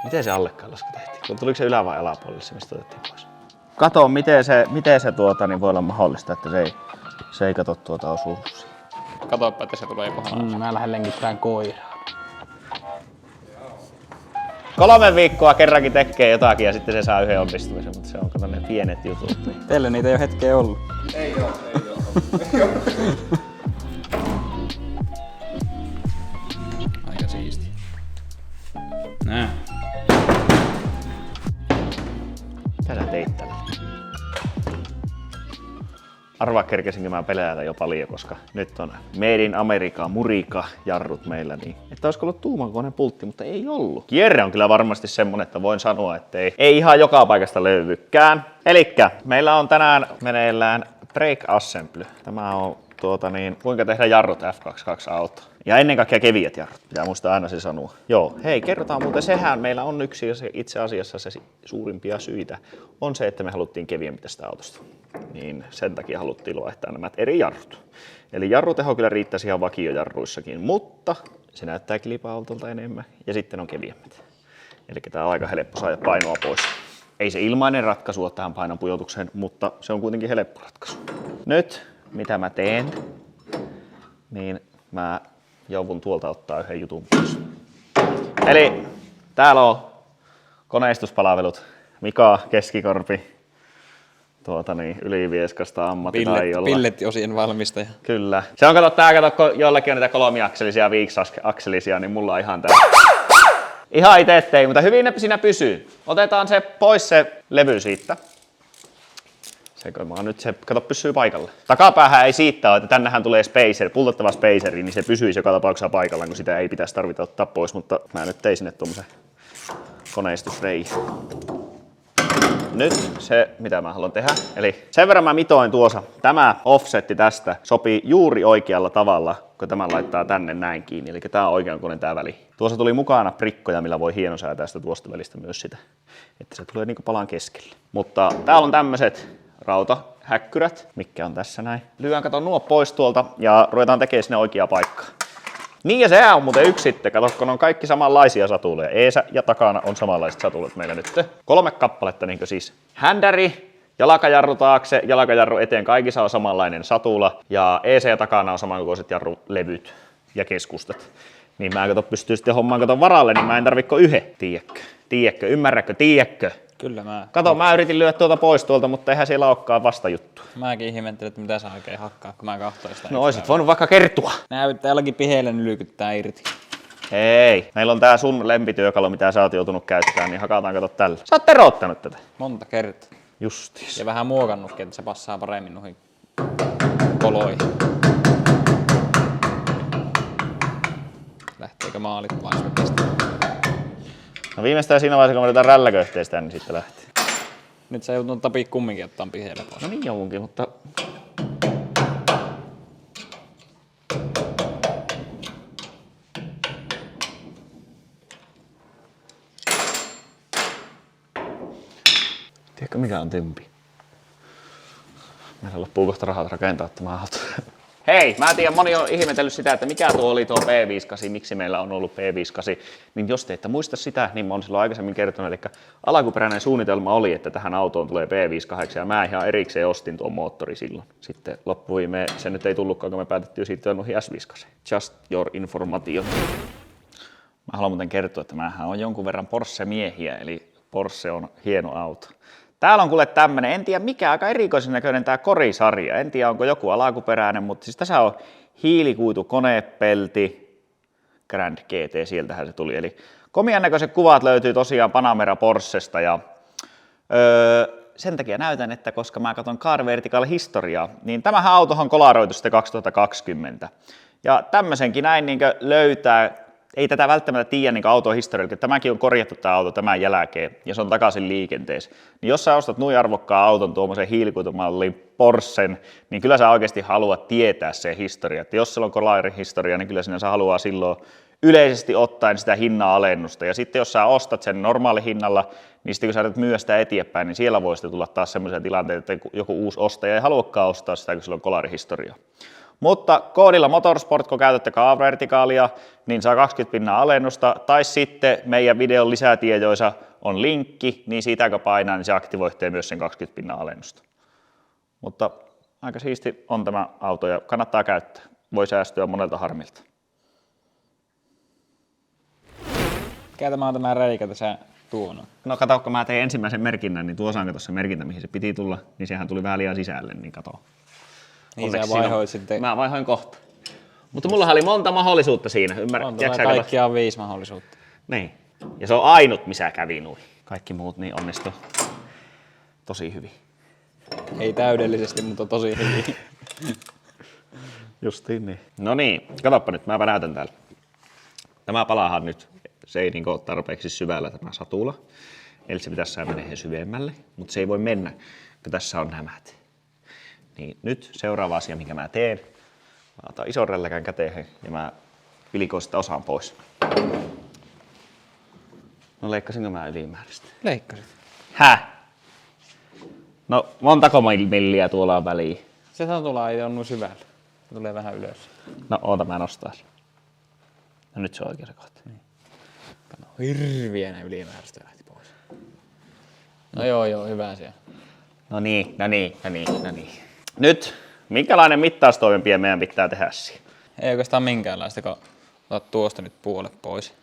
Miten se allekailaska tehtiin? Tuliko se ylä- vai alapuolelle se, mistä otettiin pois? Kato, miten se niin voi olla mahdollista, että se ei kato osuus. Katoppa, että se tulee kohdalla. Mä lähden lenkittämään koiraa. 3 viikkoa kerrankin tekee jotakin ja sitten se saa yhden onnistumisen, mutta se on kato ne pienet jutut. Teillä niitä ei ole hetkeä ollut. Ei oo. Aika siisti. Nää. Mitä sä teit tällä? Arvaa kerkesinkö mä pelätä jo paljon, koska nyt on Made in America Murica jarrut meillä niin. Että olisiko ollut tuumankokoinen pultti, mutta ei ollut. Kierre on kyllä varmasti semmonen, että voin sanoa, että ei ihan joka paikasta löydykään. Elikkä meillä on tänään meneillään brake assembly. Tämä on kuinka tehdä jarrut F22-auto. Ja ennen kaikkea keviät jarrut, pitää muistaa aina se sanoa. Joo, hei, kerrotaan muuten, sehän meillä on yksi itse asiassa se suurimpia syitä, on se, että me haluttiin keviempi tästä autosta. Niin sen takia haluttiin vaihtaa nämä eri jarrut. Eli jarruteho kyllä riittäisi ihan vakiojarruissakin, mutta se näyttää kilpa-autolta enemmän ja sitten on keviemmät. Eli tää on aika helppo saada painoa pois. Ei se ilmainen ratkaisu ole tähän painon pujotukseen, mutta se on kuitenkin helppo ratkaisu. Nyt, mitä mä teen, niin mä joudun tuolta ottaa yhden jutun pois. Eli täällä on koneistuspalvelut, Mika Keskikorpi, Ylivieskasta ammattitaidolla. Pillettiosien valmistaja. Kyllä. Se on, kato, jollakin on niitä kolmiakselisia ja viisiakselisia, niin mulla on ihan tää. Ihan ite ettei, mutta hyvin siinä pysyy. Otetaan se pois se levy siitä. Nyt se, kato, pysyy paikalle. Takapäähän ei siitä ole, että tännehän tulee spacer, pultattava spaceri, niin se pysyisi joka tapauksessa paikallaan, kun sitä ei pitäisi tarvita ottaa pois, mutta mä nyt tein sinne tuommoisen koneistusreihin. Nyt se, mitä mä haluan tehdä, eli sen verran mä mitoin tuossa, tämä offsetti tästä sopii juuri oikealla tavalla, kun tämän laittaa tänne näin kiinni, eli tää on oikeankoinen tää väli. Tuossa tuli mukana prikkoja, millä voi hienosäätää sitä tuosta välistä myös sitä, että se tulee niinku palan keskelle. Mutta täällä on tämmöiset rautahäkkyrät, mikä on tässä näin. Lyön kato nuo pois tuolta ja ruvetaan tekemään sinne oikea paikka. Niin ja se on muuten yksi sitten, kato kun on kaikki samanlaisia satuleja. Eesä ja takana on samanlaiset satulet meillä nyt. 3 kappaletta niinkö siis. Händäri, jalkajarru taakse, jalkajarru eteen, kaikissa on samanlainen satula. Ja eesä ja takana on samankokoiset jarrulevyt ja keskustat. Niin mä pystyy sitten hommaan varalle, niin mä en tarvitse yhden. Tiedätkö, ymmärrätkö, tiedätkö? Kyllä mä. Kato, mä yritin lyödä tuota pois tuolta, mutta eihän siellä olekaan vastajuttua. Mäkin ihmettelin, että mitä sä oikein hakkaa, kun mä kahtoin sitä. No oisit voinut vaikka kertua. Näyttää jollakin piheillä nylkyttää irti. Hei, meillä on tää sun lempityökalu, mitä sä oot joutunut käyttämään, niin hakataan kato tällä. Sä oot teroittanut tätä. Monta kertaa. Justiis. Ja vähän muokannutkin, että se passaa paremmin noihin koloihin. Lähteekö maalit vai pistää? No viimeistään siinä vaiheessa, kun me otetaan rälläköyhteistä, niin sitten lähtee. Nyt sä joutunut tapii kumminkin ottaa piheillä pois. No niin joudunkin, mutta... Tiedätkö mikä on tympi? Meillä loppuu kohta rahat rakentaa tämä auto. Hei, mä tiedän, moni on ihmetellyt sitä, että mikä tuo oli tuo P58, miksi meillä on ollut P58. Niin jos te ette muista sitä, niin mä oon silloin aikaisemmin kertonut, eli alkuperäinen suunnitelma oli, että tähän autoon tulee P58 ja mä ihan erikseen ostin tuon moottori silloin. Sitten loppuviimeen se nyt ei tullutkaan, kun me päätettiin siirtyä noihin S58. Just your information. Mä haluan muuten kertoa, että mähän on jonkun verran Porsche-miehiä, eli Porsche on hieno auto. Täällä on kuule tämmönen, en tiedä mikä aika erikoisen näköinen tää korisarja. En tiedä onko joku alkuperäinen, mutta siis tässä on hiilikuitu konepelti. Grand GT, sieltähän se tuli. Eli komian näköiset kuvat löytyy tosiaan Panamera Porschesta ja sen takia näytän, että koska mä katson Car Vertical historiaa, niin tämähän autohan on kolaroitu sitten 2020. Ja tämmöisenkin näin niin löytää. Ei tätä välttämättä tiedä niin auton historiallisesti. Tämäkin on korjattu tämä auto tämän jälkeen ja se on takaisin liikenteessä. Niin jos sä ostat noin arvokkaan auton tuommoisen hiilikuitumallin Porschen, niin kyllä sä oikeasti haluat tietää se historia. Että jos siellä on kolarin historia, niin kyllä sinä sä haluaa silloin yleisesti ottaen sitä hinnan alennusta. Ja sitten jos sä ostat sen normaali hinnalla, niin sitten kun sä yrität myydä sitä eteenpäin, niin siellä voi sitten tulla taas semmoisia tilanteita, että joku uusi ostaja ei haluakaan ostaa sitä, kun sillä on kolarihistoria. Mutta koodilla Motorsport, kun käytätte kaavavertikaalia, niin saa 20% alennusta. Tai sitten meidän videon lisätiedoissa on linkki, niin siitä kun painaa, niin se aktivoitte myös sen 20% alennusta. Mutta aika siisti on tämä auto ja kannattaa käyttää. Voi säästyä monelta harmilta. Mikä tämä on tämä reikä tässä tuonut? No kato, kun mä tein ensimmäisen merkinnän, niin tuossa on tuossa merkintä, mihin se piti tulla, niin sehän tuli vähän liian sisälle, niin kato. Niin Onneksi sä vaihoit sitten. Mä vaihoin kohta. Mutta mulla oli monta mahdollisuutta siinä, On kaikkia on 5 mahdollisuutta. Niin. Ja se on ainut, missä kävi nuin. Kaikki muut niin onnistu tosi hyvin. Ei täydellisesti, mutta tosi hyvin. Justiin niin. No niin, katsoppa nyt, mä näytän täällä. Tämä palaahan nyt, se ei niin ole tarpeeksi syvällä tämä satula. Eli se pitäisi saada menee syvemmälle, mutta se ei voi mennä, kun tässä on nämät. Niin nyt seuraava asia, minkä mä teen. Mä otan ison rälläkän käteen ja mä vilikoin sitä osan pois. No leikkasinko mä ylimääräistä? Leikkasit. Häh? No montako milliä tuolla on väliin? Se satula ei ole syvällä. Se tulee vähän ylös. No oota mä nostaisin. No nyt se on oikea se kohta. Niin. Kato, hirviänä ylimääräistä lähti pois. No joo, hyvä siellä. No niin. Nyt, minkälainen mittaustoimenpide meidän pitää tehdä siihen? Ei oikeastaan minkäänlaista, kun otat tuosta nyt puolet pois.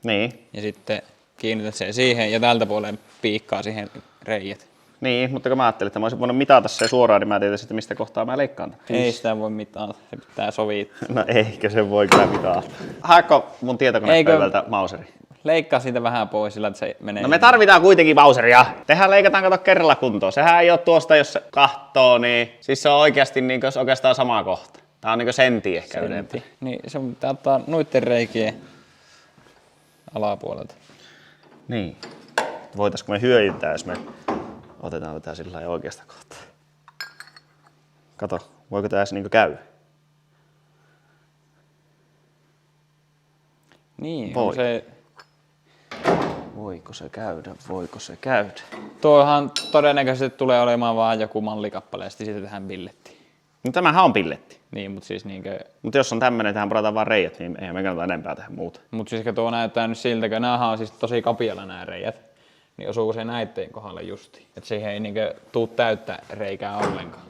Niin. Ja sitten kiinnität sen siihen ja tältä puolen piikkaa siihen reijät. Niin, mutta kun mä ajattelin, että mä olisin voinut mitata se suoraan, niin mä tietäisin, että mistä kohtaa mä leikkaan. Ei sitä voi mitata, se pitää sovittaa. No eikö se voi kyllä mitata. Haetko mun tietokonepöydältä mauseri? Leikkaa siitä vähän pois sillä, että se menee. No me tarvitaan kuitenkin mauseria. Tehän leikataan kato kerralla kuntoon. Sehän ei ole tuosta, jos se kahtoo, niin siis se on oikeasti niin oikeastaan sama kohta. Tää on niin sentti ehkä ylempi. Niin, se pitää ottaa noitten reikien alapuolelta. Niin. Voitaisko me hyödyntää, jos me otetaan tätä sillä lailla oikeasta kohtaa. Kato, voiko tää niin käydä? Niin, Voi. on se. Voiko se käydä? Tuohan todennäköisesti tulee olemaan vaan joku mallikappale ja sitten tähän billettiin. No tämähän on pilletti. Niin, mutta siis niinkö. Mutta jos on tämmönen, tähän porataan vaan reijät, niin eihän me kannata enempää tehdä muuta. Mutta siis tuo näyttää nyt siltä, kun näähän on siis tosi kapialla nämä reijät. Niin osuuko se näitteen kohdalle justi? Että siihen ei niinkö tuu täyttä reikää ollenkaan.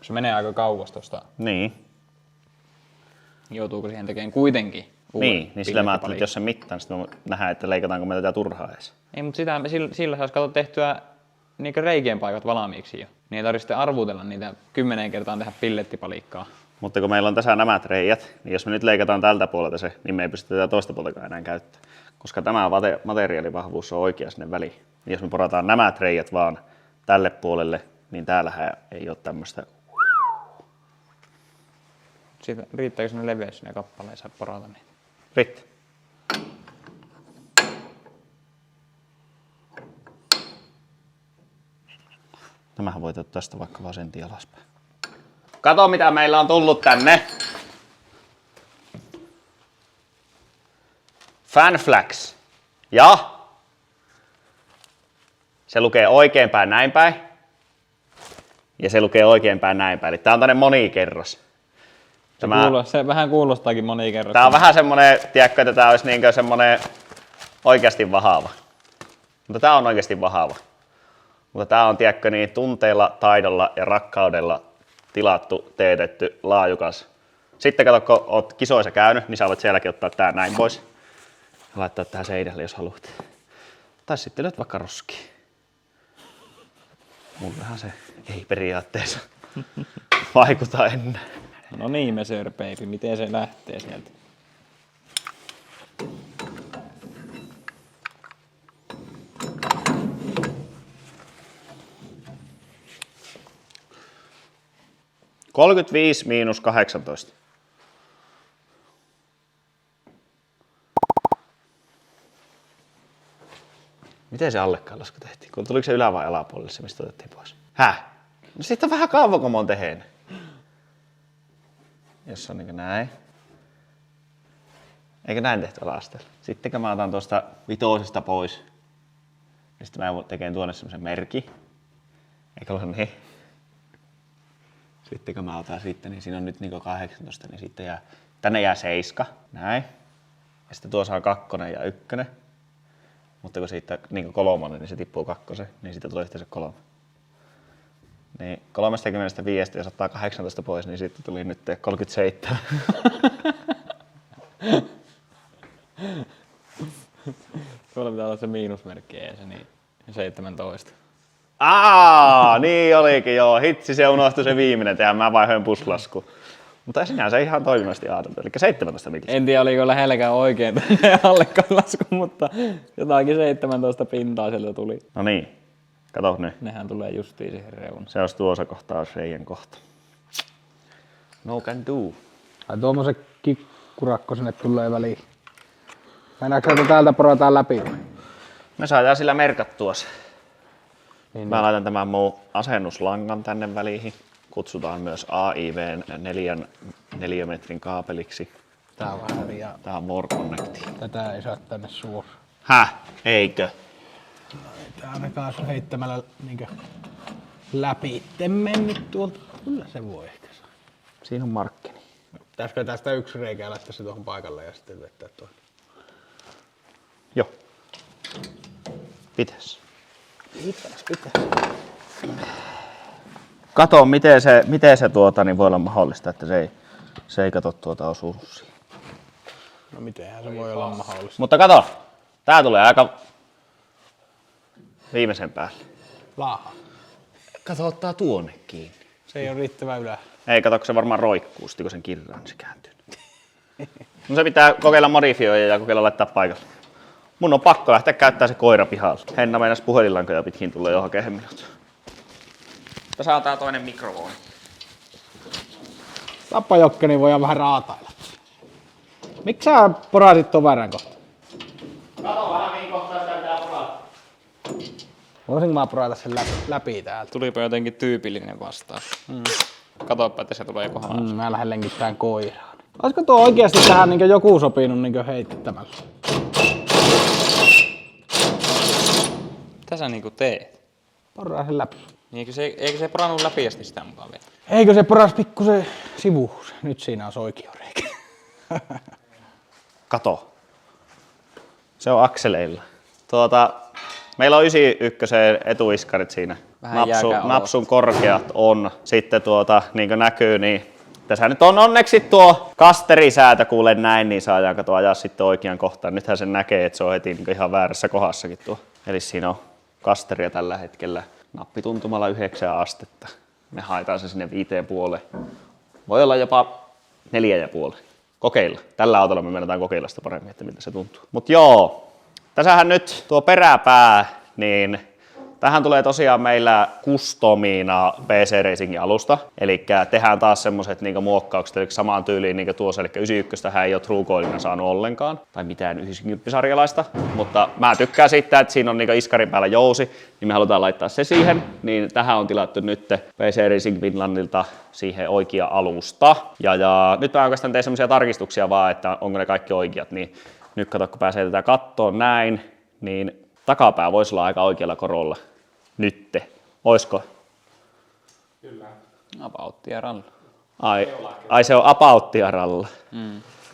Se menee aika kauas tosta. Niin. Joutuuko siihen tekemään kuitenkin uuden Niin sillä mä ajattelin, pillettipalikan? että jos se mittaa, niin sitten me nähdään, että leikataanko me tätä turhaa edes. Ei, mutta sillä saisi katsoa tehtyä niinkö reikien paikat valmiiksi jo. Niin ei tarvitse sitten arvutella niitä 10 kertaa tehdä pillettipalikkaa. Mutta kun meillä on tässä nämä reijät, niin jos me nyt leikataan tältä puolelta se, niin me ei pystytä tätä toista puolta enää käyttämään. Koska tämä materiaalivahvuus on oikea sinne väliin. Niin jos me porataan nämä reijät vaan tälle puolelle, niin täällähän ei ole tämmöistä. Siitä riittääkö sinne leveys sinne kappaleen, saa porata niitä? Riittää. Tämähän voi tästä vaikka vaan sentin alaspäin. Kato mitä meillä on tullut tänne. Fanflax. Ja se lukee oikeinpäin näin päin. Ja se lukee oikeinpäin näin päin. Eli tää on tämmönen monikerros. Se vähän kuulostaakin monikerrosta. Tää on vähän semmonen, tiedätkö, että tää olisi niinkö semmonen oikeasti vahava. Mutta tää on oikeasti vahava. Mutta tää on, tiedätkö, niin tunteilla, taidolla ja rakkaudella tilattu, teetetty, laajukas. Sitten kato, kun oot kisoissa käynyt, niin sä voit sielläkin ottaa tää näin pois. Ja laittaa tähän seinälle, jos haluat. Tai sitten lyöt vaikka roskiin. Mullehan se ei periaatteessa vaikuta enää. No niin, Messer Baby, miten se lähtee sieltä? -18. Miten se allekkainlasku tehtiin? Kun tuliko se ylä- vai alapuolelle se, mistä otettiin pois? Häh? No sitten on vähän kauan, kun mä oon tehnyt. Jos on niin näin. Eikö näin tehty ala-asteella? Sitten kun mä otan tuosta vitosesta pois, niin sitten mä tekeen tuonne semmosen merkin. Eikö ole niin? Sitten kun mä otan sitten, niin siinä on nyt niin 18, niin sitten tänne jää 7, näin. Ja sitten tuossa on 2 ja 1. Mutta kun siitä niin 3, niin se tippuu 2, niin siitä tulee yhteensä 3. Niin 35 ja 118 pois, niin sitten tuli nyt 37. Tuolla pitää olla se miinusmerkki ees, niin 17. Niin olikin joo. Hitsi, se unohtui se viimeinen tehdä. Mä vaihoin puslasku. Mutta sinänsä ihan toimivasti ajateltu. Eli 17 milliä. En tiedä oliko lähelläkään oikein allekaan lasku, mutta jotakin 17 pintaa sieltä tuli. No niin. Kato nyt. Nehän tulee justiin siihen reunaan. Se olisi tuossa kohtaa, olisi reijän kohta. No can do. Ai tuommoisen kikkurakko sinne tulee väliin. Mennäänkö se täältä porataan läpi? Me saadaan sillä merkattua se. Niin, Mä laitan tämän mun asennuslangan tänne väliin. Kutsutaan myös AIVn 4 neliömetrin kaapeliksi. Tää on vähän liian. Tää on More Connecti. Tätä ei saa tänne suoraan. Häh? Eikö? Tää ainakaan se heittämällä niinkö läpi itte mennyt tuolta. Kyllä se voi ehkä saa. Siinä on markkini. Pitäisikö tästä yksi reikä laittaa se tuohon paikalle ja sitten vettää tuohon? Joo. Pitäis. Pitäis. Kato, miten se niin voi olla mahdollista, että se ei kato osunut siihen. No mitenhän se voi olla mahdollista. Mutta kato, tää tulee aika viimeisen päälle. Laaha. Kato, ottaa tuonne kiinni. Se ei ole riittävän ylä. Ei, kato, kun se varmaan roikkuu, sitten kun sen kirraa, niin se kääntyy. No se pitää kokeilla modifioida ja kokeilla laittaa paikalle. Mun on pakko lähteä käyttää se koira pihalla. Henna meinas puhelinlankoja pitkin tulee jo hakemaan minut. Tässä on tää toinen mikrofoni. Tappajokka, niin voidaan vähän raatailla. Miksi sä porasit ton värän kohta? Kato vähän mihin kohtaan sitä pitää porata. Voisinko mä porata sen läpi täältä? Tulipa jotenkin tyypillinen vastaus. Katoppa, että se tulee kohdallaan. Mä lähden lenkittämään koiraa. Olisiko tuo oikeasti tähän niin joku sopinut niin heittämällä? Mitä sä niinku teet? Poraa sen läpi. Niin eikö se porannut läpi asti sitä mukaan vielä? Eikö se poras pikkusen sivuun? Nyt siinä on oikea reikä. Kato. Se on akseleilla. Meillä on 91 etuiskarit siinä. Vähän jääkää Napsun korkeat on. Sitten niin kuin näkyy, niin tässä nyt on onneksi tuo kasterisäätö, kuule näin, niin saadaan katsoa ajaa sitten oikean kohtaan. Nythän sen näkee, että se on heti niin ihan väärässä kohdassakin tuo. Eli siinä on kasteria tällä hetkellä nappituntumalla 9 astetta. Me haetaan se sinne 5,5. Voi olla jopa 4,5. Kokeilla. Tällä autolla me mennään kokeilla sitä paremmin, että miltä se tuntuu. Mut joo, tässähän nyt tuo peräpää, niin tähän tulee tosiaan meillä customiina PC Racingin alusta. Eli tehdään taas semmoset niinku muokkaukset, eli samaan tyyliin niinku tuossa, eli 91 ei ole Truecoilina saanut ollenkaan, tai mitään 90-sarjalaista. Mutta mä tykkään siitä, että siinä on niinku iskarin päällä jousi, niin me halutaan laittaa se siihen. Niin tähän on tilattu nyt PC Racing Finlandilta siihen oikea alusta. Ja nyt mä oikeastaan teen semmosia tarkistuksia vaan, että onko ne kaikki oikeat. Niin nyt kato, kun pääsee tätä kattoon näin, niin takapää voisi olla aika oikealla korolla. Nytte. Oisko? Kyllä. Apauttia ralla. Ai se on apauttiaralla.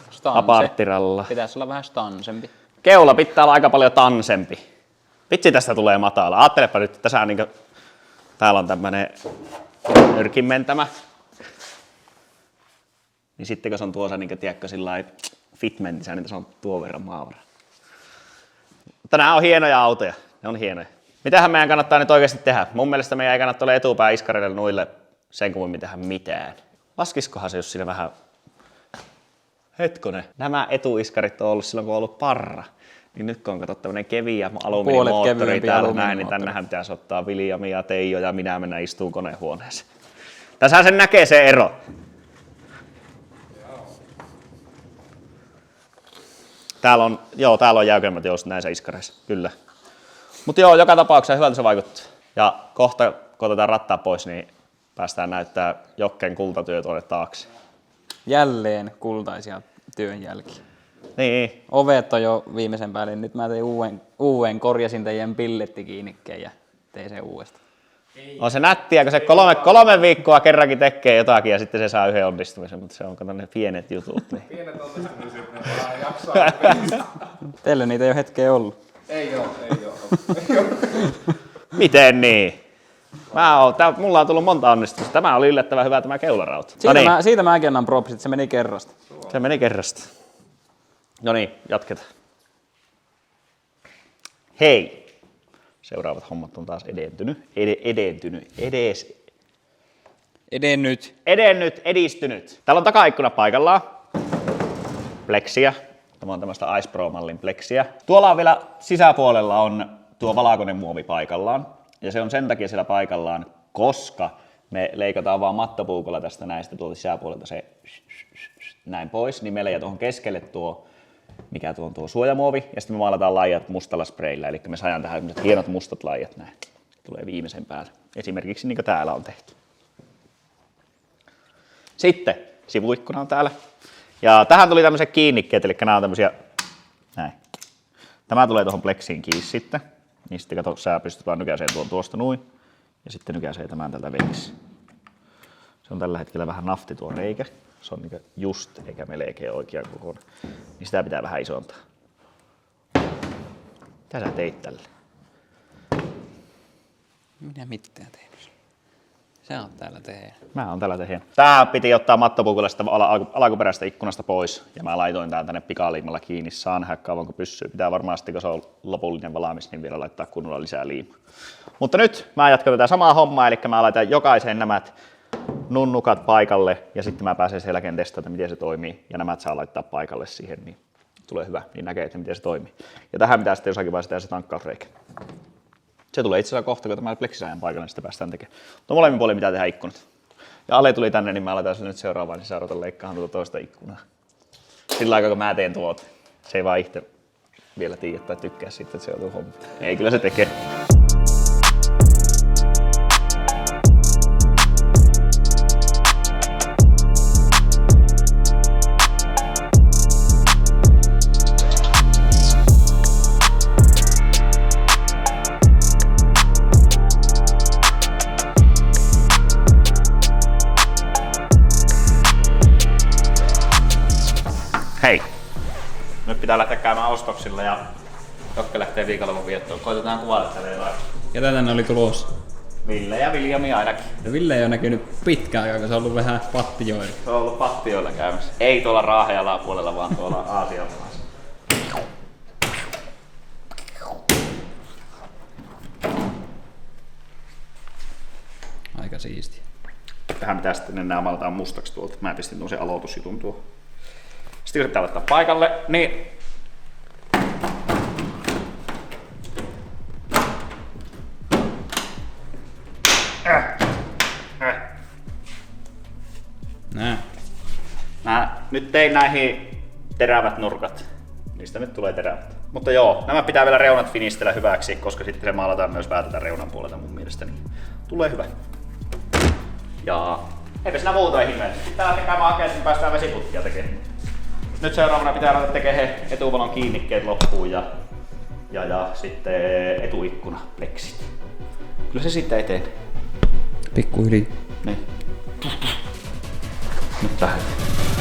Stanse. Aparttiralla. Pitäisi olla vähän stansempi. Keula pitää olla aika paljon tansempi. Vitsi tästä tulee matala. Aattelepa nyt, että tässä on täällä on tämmönen nyrkinmentämä. Niin sitten kun se on tuossa tiedätkö sillai fitmentissä, niin se on tuon verran maavara. Mutta nämä on hienoja autoja. Ne on hienoja. Mitähän meidän kannattaa nyt oikeasti tehdä? Mun mielestä meidän ei kannata olla etupää iskarille nuille sen kummemmin tehdä mitään. Laskiskohan se, jos siinä vähän... Hetkonen. Nämä etuiskarit on ollut silloin, kun on ollut parra. Niin nyt kun on katsottu tämmönen keviä alumiinimoottori täällä näin, niin tännehän pitäisi ottaa Viljami ja Teijo ja minä mennä istuun konehuoneeseen. Tässä sen näkee se ero. Täällä on jäykemmät joustot näissä iskareissa, kyllä. Mutta joo, joka tapauksessa hyvältä se vaikuttaa. Ja kohta, kun otetaan rattaa pois, niin päästään näyttää Jokken kultatyö tuonne taakse. Jälleen kultaisia työn jälkiä. Niin. Ovet on jo viimeisen päälle. Nyt mä tein korjasin teidän pillettikiinnikkeen ja tein sen uudestaan. On se nättiä, kun se kolme viikkoa kerrankin tekee jotakin ja sitten se saa yhden onnistumisen, mutta se on kato ne pienet jutut. Niin. Pienet onnistumiset, ne vaan jaksaa. Teille niitä ei ole hetkeä ollut. Ei oo. Miten niin? Mulla on tullut monta onnistumista. Tämä oli yllättävän hyvä tämä keularauta. Siitä mäkin annan propsit, että se meni kerrasta. Se meni kerrasta. No niin, jatketaan. Hei! Seuraavat hommat on taas edistynyt. Täällä on takaikkuna paikallaan. Pleksiä. Tämä on tämmöistä Ice Pro-mallin pleksiä. Tuolla on vielä sisäpuolella on tuo valkoinen muovi paikallaan. Ja se on sen takia siellä paikallaan, koska me leikataan vaan mattopuukolla tästä näistä tuolta sisäpuolelta se näin pois, niin meillä jää tuohon keskelle tuo, mikä tuo on tuo suojamuovi, ja sitten me maalataan laijat mustalla spraylla, eli me saadaan tähän hienot mustat laijat näin. Tulee viimeisen päälle. Esimerkiksi niin kuin täällä on tehty. Sitten sivuikkuna on täällä. Ja tähän tuli tämmöiset kiinnikkeet, eli nämä on tämmöisiä, näin. Tämä tulee tuohon pleksiin kiinni sitten. Niin sitten kato, sä pystyt vaan nykäiseen tuosta noin. Ja sitten nykäisee tämän tältä veksi. Se on tällä hetkellä vähän nafti tuo reikä. Se on niinku just eikä melkein oikean kokoinen. Niin sitä pitää vähän isontaa. Mitä sä teit tälle? Minä mitään tehnyt. Sä oot täällä tehnyt. Mä oon täällä tehnyt. Tää piti ottaa mattopuukolla sitä alkuperäisestä ikkunasta pois. Ja mä laitoin tää tänne pikaliimalla kiinni. Saa nähdä kauanko pysyy. Pitää varmaan sitten, kun se on lopullinen valmis, niin vielä laittaa kunnolla lisää liimaa. Mutta nyt mä jatkan tätä samaa hommaa. Eli mä laitan jokaiseen nämä nunnukat paikalle. Ja sitten mä pääsen sen jälkeen testaamaan, miten se toimii. Ja nämä saa laittaa paikalle siihen, niin tulee hyvä. Niin näkee, että miten se toimii. Ja tähän pitää sitten jossakin vaiheessa tehdä se tankkausreikä. Se tulee itse asiassa kohta, kun tämä pleksisääjän paikalle, niin sitä päästään tekemään. Mutta molemmin puolin pitää tehdä ikkunat. Ja Ale tuli tänne, niin mä laitan sille nyt seuraavaan, niin seurataan leikkaahan tuota toista ikkunaa. Sillä aikaa, kun mä teen tuota. Se ei vaan itse vielä tiedä tai tykkää siitä, että se joutuu hommiin. Ei, kyllä se tekee. Hei! Nyt pitää lähteä käymään ostoksilla ja Jokke lähtee viikonlopun viettoon. Koitetaan kuvata tälle jotain. Ketä tänne oli tulossa? Ville ja Viljami ainakin. Ja Ville ei ole näkynyt pitkään aikaa, kun se on ollut vähän pattijoilla. Se on ollut pattioilla käymässä. Ei tuolla Raahejalan puolella, vaan tuolla Aasialla. Aika siistiä. Tähän pitää sitten enää maalata mustaksi tuolta. Mä pistin tuon sen aloitusjutun tuohon. Sitten yritetään laittaa paikalle, niin Nää. mä nyt tein näihin terävät nurkat. Niistä nyt tulee terävät. Mutta joo, nämä pitää vielä reunat finistellä hyväksi, koska sitten se maalataan myös päätetään reunan puolelta mun mielestä. Niin tulee hyvä. Ja eipä siinä muuta ihmeellistä. Sitten täällä käymään hakemaan, niin päästään vesiputkia tekemään. Nyt seuraavana pitää ruveta tekemään etuvalon kiinnikkeet loppuun ja sitten etuikkuna pleksit. Kyllä se sitten eteen. Pikkuhiljaa. Niin. Nyt lähdetään.